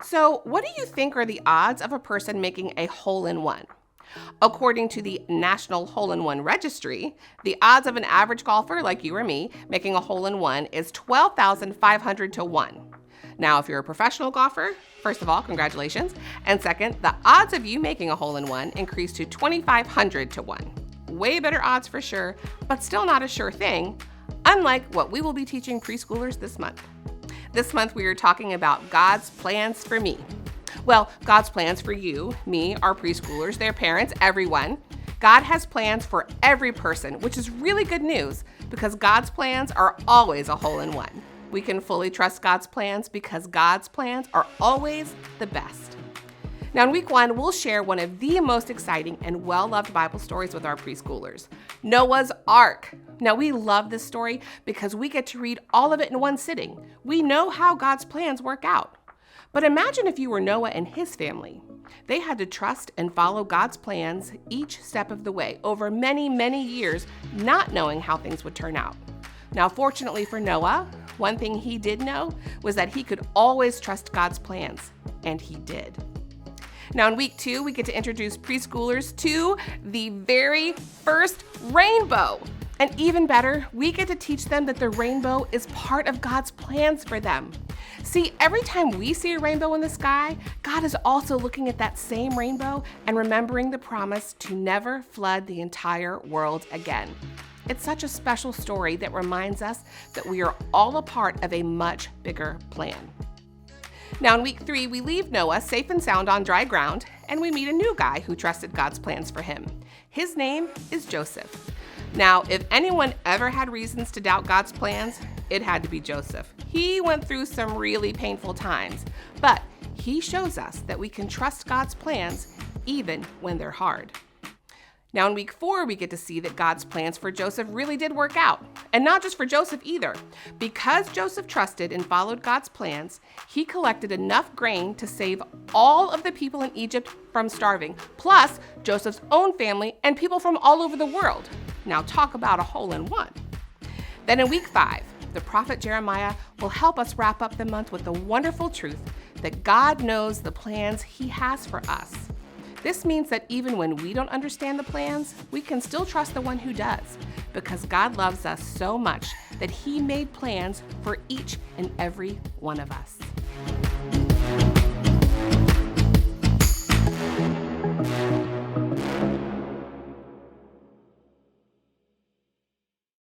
So, what do you think are the odds of a person making a hole-in-one? According to the National Hole-in-One Registry, the odds of an average golfer like you or me making a hole-in-one is 12,500 to 1. Now, if you're a professional golfer, first of all, congratulations. And second, the odds of you making a hole-in-one increase to 2,500 to 1. Way better odds for sure, but still not a sure thing, unlike what we will be teaching preschoolers this month. This month, we are talking about God's plans for me. Well, God's plans for you, me, our preschoolers, their parents, everyone. God has plans for every person, which is really good news because God's plans are always a hole-in-one. We can fully trust God's plans because God's plans are always the best. Now, in week 1, we'll share one of the most exciting and well-loved Bible stories with our preschoolers, Noah's Ark. Now, we love this story because we get to read all of it in one sitting. We know how God's plans work out. But imagine if you were Noah and his family. They had to trust and follow God's plans each step of the way over many, many years, not knowing how things would turn out. Now, fortunately for Noah, one thing he did know was that he could always trust God's plans, and he did. Now, in week 2, we get to introduce preschoolers to the very first rainbow. And even better, we get to teach them that the rainbow is part of God's plans for them. See, every time we see a rainbow in the sky, God is also looking at that same rainbow and remembering the promise to never flood the entire world again. It's such a special story that reminds us that we are all a part of a much bigger plan. Now, in week 3, we leave Noah safe and sound on dry ground, and we meet a new guy who trusted God's plans for him. His name is Joseph. Now, if anyone ever had reasons to doubt God's plans, it had to be Joseph. He went through some really painful times, but he shows us that we can trust God's plans even when they're hard. Now, in week 4, we get to see that God's plans for Joseph really did work out. And not just for Joseph either. Because Joseph trusted and followed God's plans, he collected enough grain to save all of the people in Egypt from starving, plus Joseph's own family and people from all over the world. Now, talk about a hole-in-one. Then in week 5, the prophet Jeremiah will help us wrap up the month with the wonderful truth that God knows the plans he has for us. This means that even when we don't understand the plans, we can still trust the one who does, because God loves us so much that he made plans for each and every one of us.